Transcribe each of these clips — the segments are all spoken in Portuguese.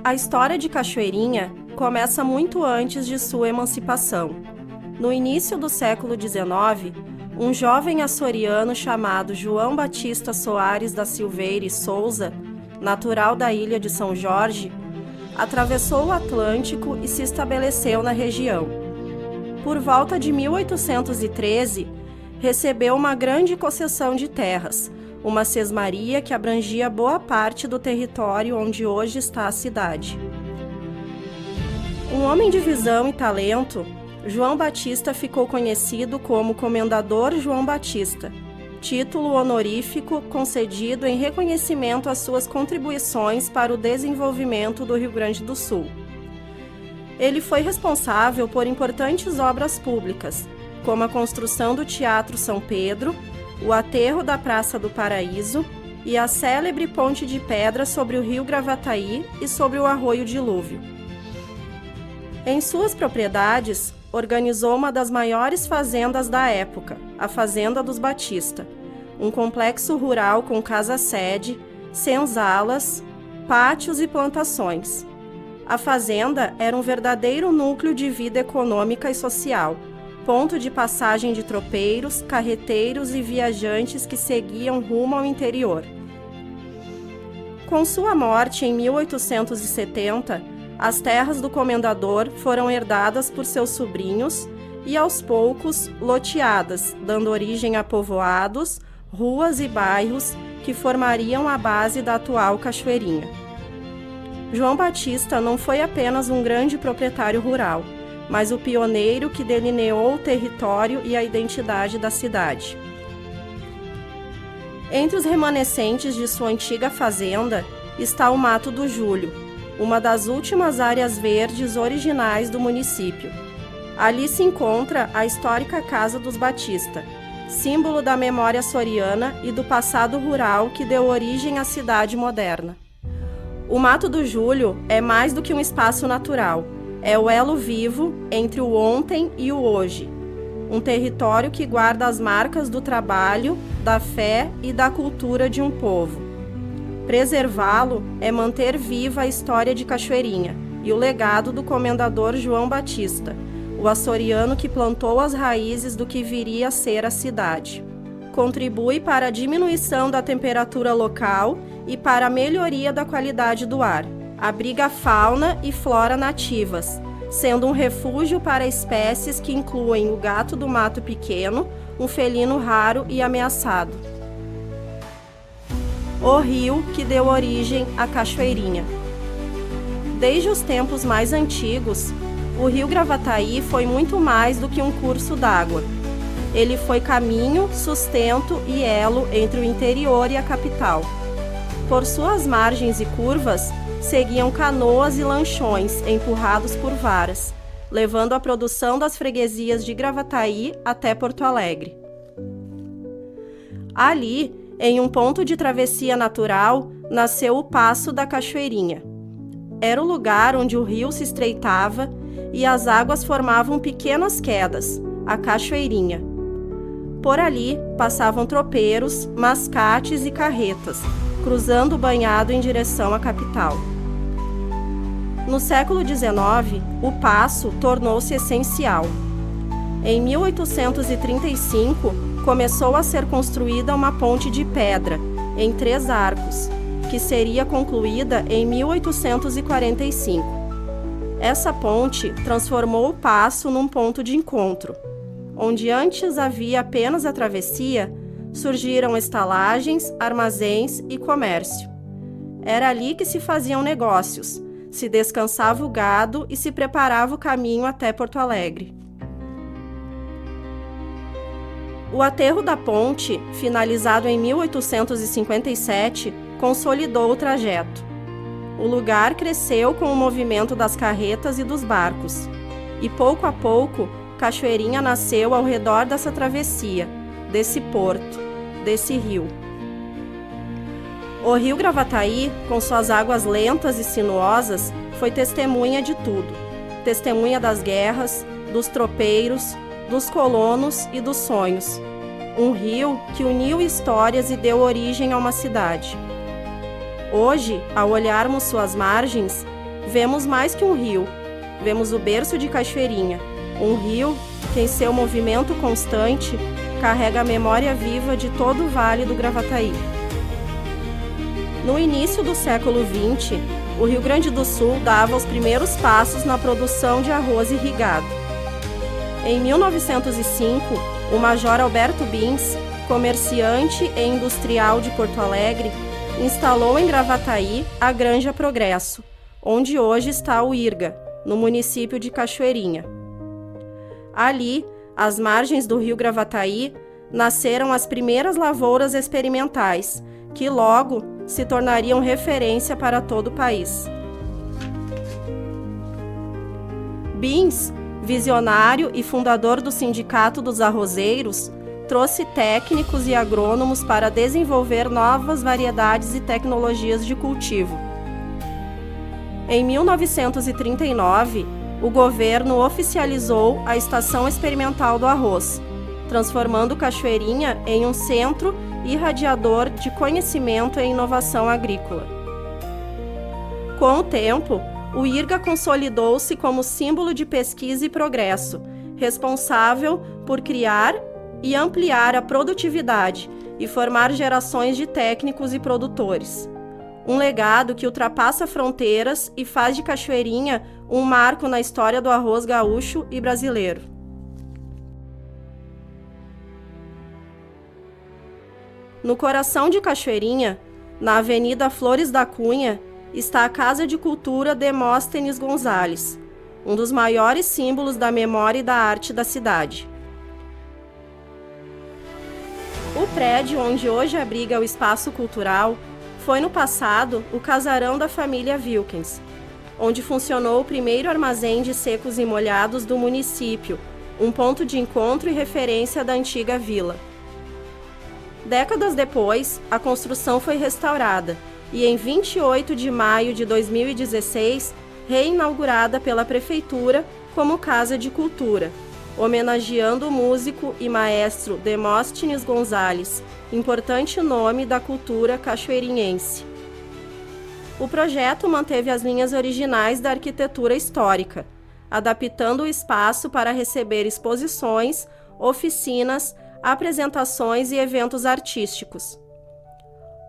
A história de Cachoeirinha começa muito antes de sua emancipação. No início do século XIX, um jovem açoriano chamado João Batista Soares da Silveira e Souza, natural da ilha de São Jorge, atravessou o Atlântico e se estabeleceu na região. Por volta de 1813, recebeu uma grande concessão de terras, uma sesmaria que abrangia boa parte do território onde hoje está a cidade. Um homem de visão e talento, João Batista ficou conhecido como Comendador João Batista, título honorífico concedido em reconhecimento às suas contribuições para o desenvolvimento do Rio Grande do Sul. Ele foi responsável por importantes obras públicas, como a construção do Teatro São Pedro, o aterro da Praça do Paraíso e a célebre ponte de pedra sobre o rio Gravataí e sobre o arroio Dilúvio. Em suas propriedades, organizou uma das maiores fazendas da época, a Fazenda dos Batista, um complexo rural com casa-sede, senzalas, pátios e plantações. A fazenda era um verdadeiro núcleo de vida econômica e social, ponto de passagem de tropeiros, carreteiros e viajantes que seguiam rumo ao interior. Com sua morte em 1870, as terras do comendador foram herdadas por seus sobrinhos e, aos poucos, loteadas, dando origem a povoados, ruas e bairros que formariam a base da atual Cachoeirinha. João Batista não foi apenas um grande proprietário rural, mas o pioneiro que delineou o território e a identidade da cidade. Entre os remanescentes de sua antiga fazenda está o Mato do Júlio, uma das últimas áreas verdes originais do município. Ali se encontra a histórica Casa dos Batista, símbolo da memória açoriana e do passado rural que deu origem à cidade moderna. O Mato do Júlio é mais do que um espaço natural. É o elo vivo entre o ontem e o hoje, um território que guarda as marcas do trabalho, da fé e da cultura de um povo. Preservá-lo é manter viva a história de Cachoeirinha e o legado do comendador João Batista, o açoriano que plantou as raízes do que viria a ser a cidade. Contribui para a diminuição da temperatura local e para a melhoria da qualidade do ar. Abriga fauna e flora nativas, sendo um refúgio para espécies que incluem o gato do mato pequeno, um felino raro e ameaçado. O rio que deu origem à Cachoeirinha. Desde os tempos mais antigos, o rio Gravataí foi muito mais do que um curso d'água. Ele foi caminho, sustento e elo entre o interior e a capital. Por suas margens e curvas, seguiam canoas e lanchões empurrados por varas, levando a produção das freguesias de Gravataí até Porto Alegre. Ali, em um ponto de travessia natural, nasceu o Passo da Cachoeirinha. Era o lugar onde o rio se estreitava e as águas formavam pequenas quedas, a Cachoeirinha. Por ali passavam tropeiros, mascates e carretas, cruzando o banhado em direção à capital. No século XIX, o passo tornou-se essencial. Em 1835, começou a ser construída uma ponte de pedra, em 3 arcos, que seria concluída em 1845. Essa ponte transformou o passo num ponto de encontro. Onde antes havia apenas a travessia, surgiram estalagens, armazéns e comércio. Era ali que se faziam negócios, se descansava o gado e se preparava o caminho até Porto Alegre. O aterro da ponte, finalizado em 1857, consolidou o trajeto. O lugar cresceu com o movimento das carretas e dos barcos, e pouco a pouco, Cachoeirinha nasceu ao redor dessa travessia, desse porto, desse rio. O rio Gravataí, com suas águas lentas e sinuosas, foi testemunha de tudo. Testemunha das guerras, dos tropeiros, dos colonos e dos sonhos. Um rio que uniu histórias e deu origem a uma cidade. Hoje, ao olharmos suas margens, vemos mais que um rio, vemos o berço de Cachoeirinha, um rio que em seu movimento constante carrega a memória viva de todo o Vale do Gravataí. No início do século XX, o Rio Grande do Sul dava os primeiros passos na produção de arroz irrigado. Em 1905, o Major Alberto Bins, comerciante e industrial de Porto Alegre, instalou em Gravataí a Granja Progresso, onde hoje está o IRGA, no município de Cachoeirinha. Ali, às margens do rio Gravataí, nasceram as primeiras lavouras experimentais, que logo se tornariam referência para todo o país. Bins, visionário e fundador do Sindicato dos Arrozeiros, trouxe técnicos e agrônomos para desenvolver novas variedades e tecnologias de cultivo. Em 1939, o governo oficializou a Estação Experimental do Arroz, transformando Cachoeirinha em um centro irradiador de conhecimento e inovação agrícola. Com o tempo, o IRGA consolidou-se como símbolo de pesquisa e progresso, responsável por criar e ampliar a produtividade e formar gerações de técnicos e produtores. Um legado que ultrapassa fronteiras e faz de Cachoeirinha um marco na história do arroz gaúcho e brasileiro. No coração de Cachoeirinha, na Avenida Flores da Cunha, está a Casa de Cultura Demóstenes Gonzalez, um dos maiores símbolos da memória e da arte da cidade. O prédio onde hoje abriga o espaço cultural foi no passado o casarão da família Wilkens, onde funcionou o primeiro armazém de secos e molhados do município, um ponto de encontro e referência da antiga vila. Décadas depois, a construção foi restaurada e em 28 de maio de 2016, reinaugurada pela Prefeitura como Casa de Cultura, homenageando o músico e maestro Demóstenes Gonzalez, importante nome da cultura cachoeirinhense. O projeto manteve as linhas originais da arquitetura histórica, adaptando o espaço para receber exposições, oficinas, apresentações e eventos artísticos.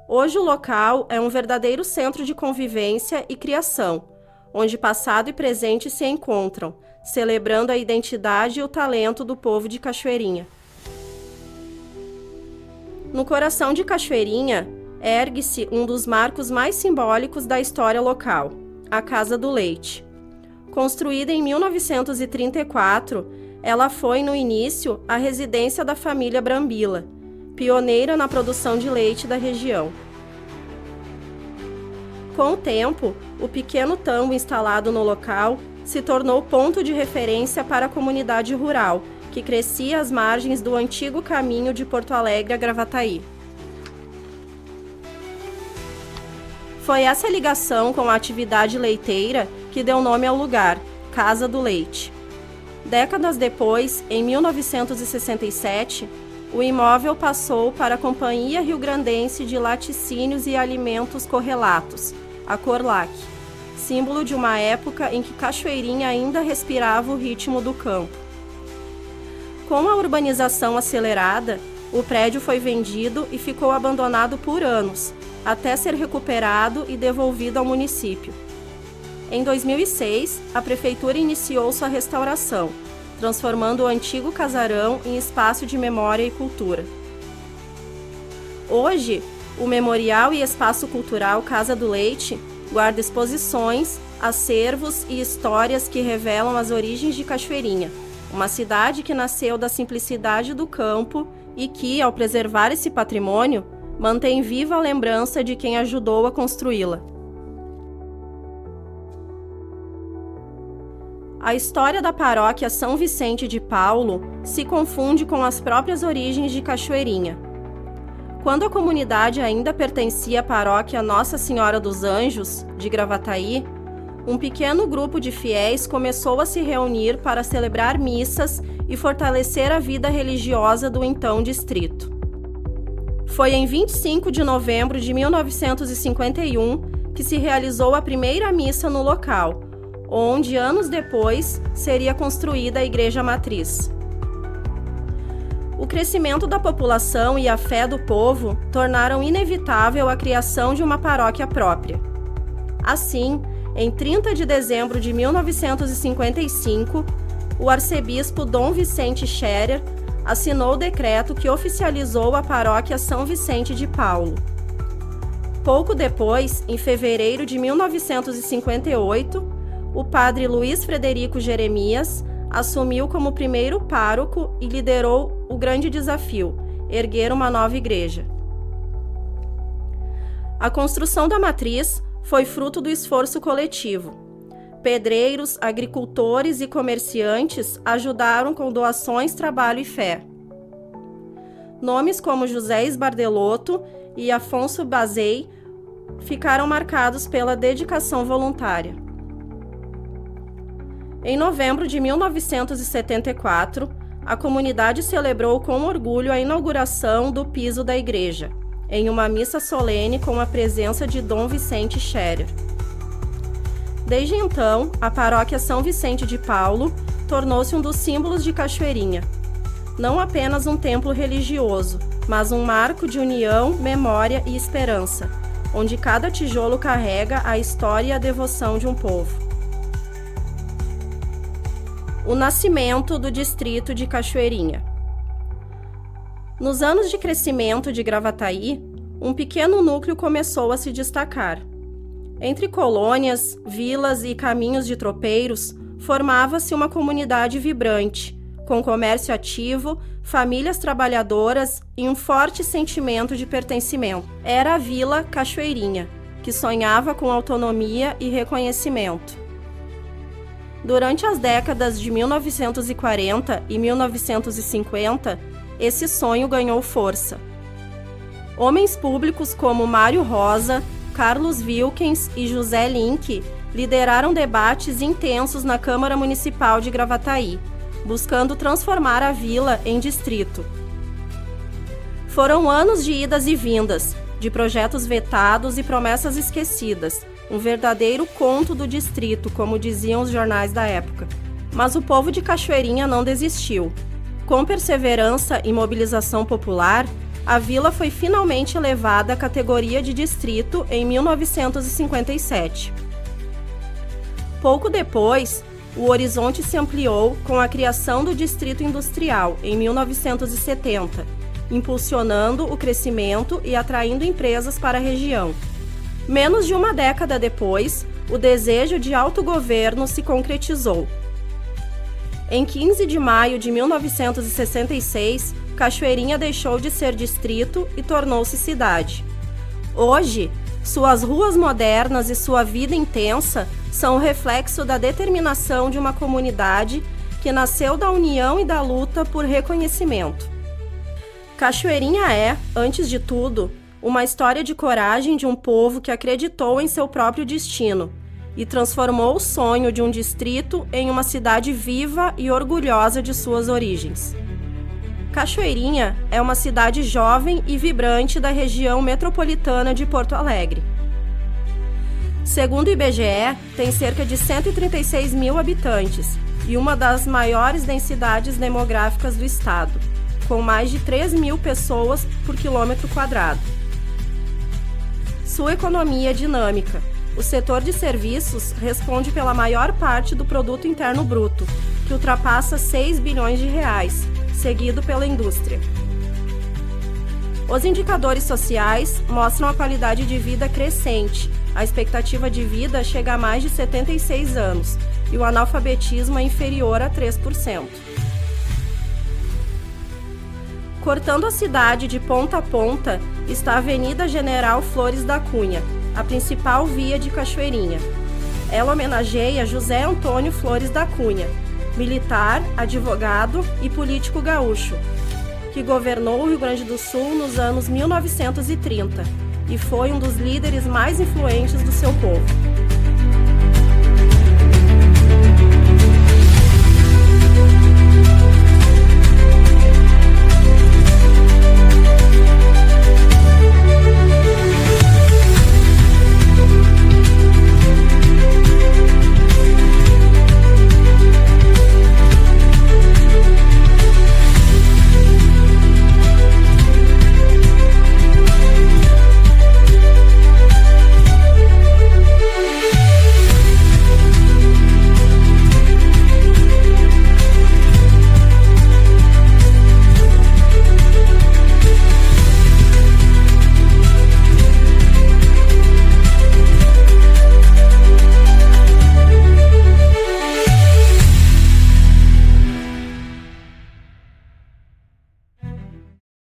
Hoje o local é um verdadeiro centro de convivência e criação, onde passado e presente se encontram, celebrando a identidade e o talento do povo de Cachoeirinha. No coração de Cachoeirinha, ergue-se um dos marcos mais simbólicos da história local, a Casa do Leite. Construída em 1934, ela foi, no início, a residência da família Brambila, pioneira na produção de leite da região. Com o tempo, o pequeno tambo instalado no local se tornou ponto de referência para a comunidade rural, que crescia às margens do antigo caminho de Porto Alegre a Gravataí. Foi essa ligação com a atividade leiteira que deu nome ao lugar, Casa do Leite. Décadas depois, em 1967, o imóvel passou para a Companhia Rio-Grandense de Laticínios e Alimentos Correlatos, a Corlac, símbolo de uma época em que Cachoeirinha ainda respirava o ritmo do campo. Com a urbanização acelerada, o prédio foi vendido e ficou abandonado por anos, até ser recuperado e devolvido ao município. Em 2006, a Prefeitura iniciou sua restauração, transformando o antigo casarão em espaço de memória e cultura. Hoje, o Memorial e Espaço Cultural Casa do Leite guarda exposições, acervos e histórias que revelam as origens de Cachoeirinha, uma cidade que nasceu da simplicidade do campo e que, ao preservar esse patrimônio, mantém viva a lembrança de quem ajudou a construí-la. A história da paróquia São Vicente de Paulo se confunde com as próprias origens de Cachoeirinha. Quando a comunidade ainda pertencia à paróquia Nossa Senhora dos Anjos, de Gravataí, um pequeno grupo de fiéis começou a se reunir para celebrar missas e fortalecer a vida religiosa do então distrito. Foi em 25 de novembro de 1951 que se realizou a primeira missa no local, onde, anos depois, seria construída a Igreja Matriz. O crescimento da população e a fé do povo tornaram inevitável a criação de uma paróquia própria. Assim, em 30 de dezembro de 1955, o arcebispo Dom Vicente Scherer assinou o decreto que oficializou a paróquia São Vicente de Paulo. Pouco depois, em fevereiro de 1958, o padre Luiz Frederico Jeremias assumiu como primeiro pároco e liderou o grande desafio: erguer uma nova igreja. A construção da matriz foi fruto do esforço coletivo. Pedreiros, agricultores e comerciantes ajudaram com doações, trabalho e fé. Nomes como José Esbardelotto e Afonso Bazei ficaram marcados pela dedicação voluntária. Em novembro de 1974, a comunidade celebrou com orgulho a inauguração do piso da igreja, em uma missa solene com a presença de Dom Vicente Scherer. Desde então, a paróquia São Vicente de Paulo tornou-se um dos símbolos de Cachoeirinha. Não apenas um templo religioso, mas um marco de união, memória e esperança, onde cada tijolo carrega a história e a devoção de um povo. O nascimento do distrito de Cachoeirinha. Nos anos de crescimento de Gravataí, um pequeno núcleo começou a se destacar. Entre colônias, vilas e caminhos de tropeiros, formava-se uma comunidade vibrante, com comércio ativo, famílias trabalhadoras e um forte sentimento de pertencimento. Era a Vila Cachoeirinha, que sonhava com autonomia e reconhecimento. Durante as décadas de 1940 e 1950, esse sonho ganhou força. Homens públicos como Mário Rosa, Carlos Wilkens e José Link lideraram debates intensos na Câmara Municipal de Gravataí, buscando transformar a vila em distrito. Foram anos de idas e vindas, de projetos vetados e promessas esquecidas, um verdadeiro conto do distrito, como diziam os jornais da época. Mas o povo de Cachoeirinha não desistiu. Com perseverança e mobilização popular, a vila foi finalmente elevada à categoria de distrito em 1957. Pouco depois, o horizonte se ampliou com a criação do Distrito Industrial, em 1970, impulsionando o crescimento e atraindo empresas para a região. Menos de uma década depois, o desejo de autogoverno se concretizou. Em 15 de maio de 1966, Cachoeirinha deixou de ser distrito e tornou-se cidade. Hoje, suas ruas modernas e sua vida intensa são o reflexo da determinação de uma comunidade que nasceu da união e da luta por reconhecimento. Cachoeirinha é, antes de tudo, uma história de coragem de um povo que acreditou em seu próprio destino e transformou o sonho de um distrito em uma cidade viva e orgulhosa de suas origens. Cachoeirinha é uma cidade jovem e vibrante da região metropolitana de Porto Alegre. Segundo o IBGE, tem cerca de 136 mil habitantes e uma das maiores densidades demográficas do estado, com mais de 3 mil pessoas por quilômetro quadrado. Sua economia é dinâmica. O setor de serviços responde pela maior parte do produto interno bruto, que ultrapassa 6 bilhões de reais, seguido pela indústria. Os indicadores sociais mostram a qualidade de vida crescente. A expectativa de vida chega a mais de 76 anos e o analfabetismo é inferior a 3%. Cortando a cidade de ponta a ponta está a Avenida General Flores da Cunha, a principal via de Cachoeirinha. Ela homenageia José Antônio Flores da Cunha, militar, advogado e político gaúcho, que governou o Rio Grande do Sul nos anos 1930 e foi um dos líderes mais influentes do seu povo.